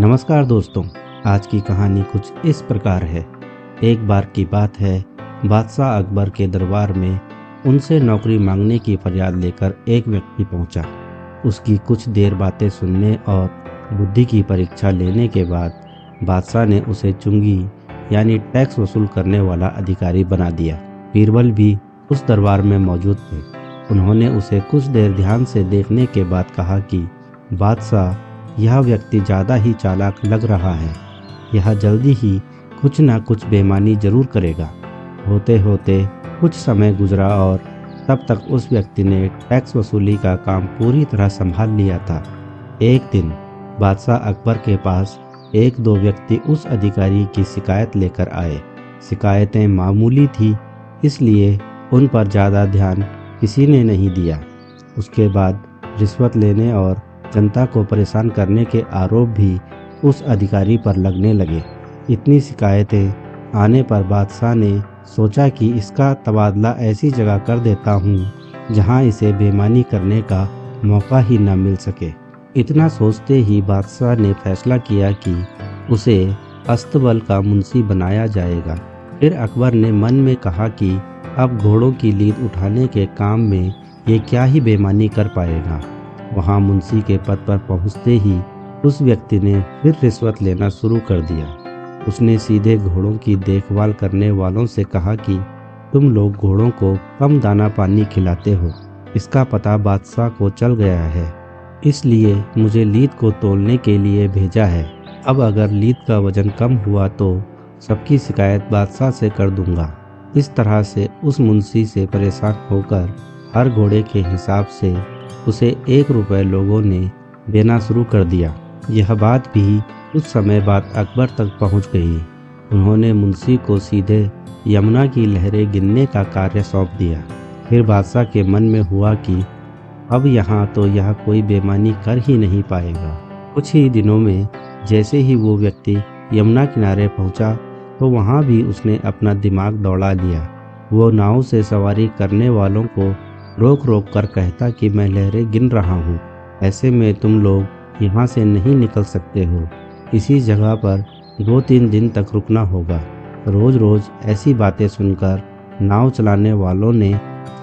नमस्कार दोस्तों। आज की कहानी कुछ इस प्रकार है। एक बार की बात है, बादशाह अकबर के दरबार में उनसे नौकरी मांगने की फरियाद लेकर एक व्यक्ति पहुंचा। उसकी कुछ देर बातें सुनने और बुद्धि की परीक्षा लेने के बाद बादशाह ने उसे चुंगी यानी टैक्स वसूल करने वाला अधिकारी बना दिया। बीरबल भी उस दरबार में मौजूद थे। उन्होंने उसे कुछ देर ध्यान से देखने के बाद कहा कि बादशाह, यह व्यक्ति ज़्यादा ही चालाक लग रहा है। यह जल्दी ही कुछ ना कुछ बेईमानी जरूर करेगा। होते होते कुछ समय गुजरा और तब तक उस व्यक्ति ने टैक्स वसूली का काम पूरी तरह संभाल लिया था। एक दिन बादशाह अकबर के पास एक दो व्यक्ति उस अधिकारी की शिकायत लेकर आए। शिकायतें मामूली थी, इसलिए उन पर ज़्यादा ध्यान किसी ने नहीं दिया। उसके बाद रिश्वत लेने और जनता को परेशान करने के आरोप भी उस अधिकारी पर लगने लगे। इतनी शिकायतें आने पर बादशाह ने सोचा कि इसका तबादला ऐसी जगह कर देता हूँ जहाँ इसे बेईमानी करने का मौका ही न मिल सके। इतना सोचते ही बादशाह ने फैसला किया कि उसे अस्तबल का मुंशी बनाया जाएगा। फिर अकबर ने मन में कहा कि अब घोड़ों की लीद उठाने के काम में ये क्या ही बेईमानी कर पाएगा। वहाँ मुंशी के पद पर पहुँचते ही उस व्यक्ति ने फिर रिश्वत लेना शुरू कर दिया। उसने सीधे घोड़ों की देखभाल करने वालों से कहा कि तुम लोग घोड़ों को कम दाना पानी खिलाते हो। इसका पता बादशाह को चल गया है, इसलिए मुझे लीद को तोलने के लिए भेजा है। अब अगर लीद का वजन कम हुआ तो सबकी शिकायत बादशाह से कर दूंगा। इस तरह से उस मुंशी से परेशान होकर हर घोड़े के हिसाब से उसे 1 रुपये लोगों ने देना शुरू कर दिया। यह बात भी कुछ समय बाद अकबर तक पहुंच गई। उन्होंने मुंशी को सीधे यमुना की लहरें गिनने का कार्य सौंप दिया। फिर बादशाह के मन में हुआ कि अब यहाँ तो यह कोई बेईमानी कर ही नहीं पाएगा। कुछ ही दिनों में जैसे ही वो व्यक्ति यमुना किनारे पहुँचा तो वहाँ भी उसने अपना दिमाग दौड़ा लिया। वो नाव से सवारी करने वालों को रोक रोक कर कहता कि मैं लहरें गिन रहा हूँ, ऐसे में तुम लोग यहाँ से नहीं निकल सकते हो। इसी जगह पर 2-3 दिन तक रुकना होगा। रोज़ रोज़ ऐसी बातें सुनकर नाव चलाने वालों ने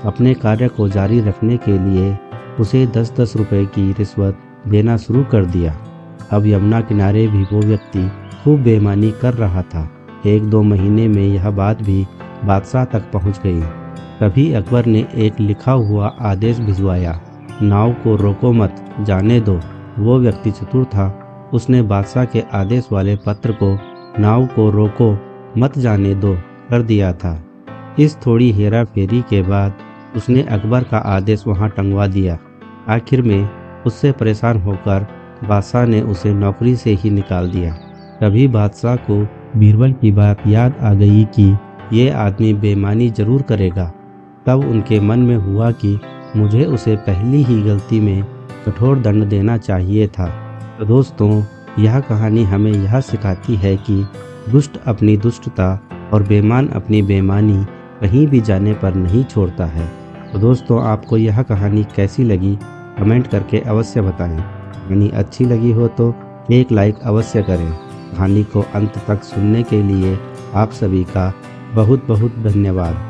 अपने कार्य को जारी रखने के लिए उसे 10-10 रुपए की रिश्वत देना शुरू कर दिया। अब यमुना किनारे भी वो व्यक्ति खूब बेईमानी कर रहा था। 1-2 महीने में यह बात भी बादशाह तक पहुँच गई। तभी अकबर ने एक लिखा हुआ आदेश भिजवाया, नाव को रोको मत, जाने दो। वो व्यक्ति चतुर था। उसने बादशाह के आदेश वाले पत्र को नाव को रोको मत जाने दो कर दिया था। इस थोड़ी हेरा फेरी के बाद उसने अकबर का आदेश वहां टंगवा दिया। आखिर में उससे परेशान होकर बादशाह ने उसे नौकरी से ही निकाल दिया। तभी बादशाह को बीरबल की बात याद आ गई कि ये आदमी बेईमानी जरूर करेगा। तब उनके मन में हुआ कि मुझे उसे पहली ही गलती में कठोर दंड देना चाहिए था। तो दोस्तों, यह कहानी हमें यह सिखाती है कि दुष्ट अपनी दुष्टता और बेईमान अपनी बेईमानी कहीं भी जाने पर नहीं छोड़ता है। तो दोस्तों, आपको यह कहानी कैसी लगी कमेंट करके अवश्य बताएं। कहानी अच्छी लगी हो तो एक लाइक अवश्य करें। कहानी को अंत तक सुनने के लिए आप सभी का बहुत बहुत धन्यवाद।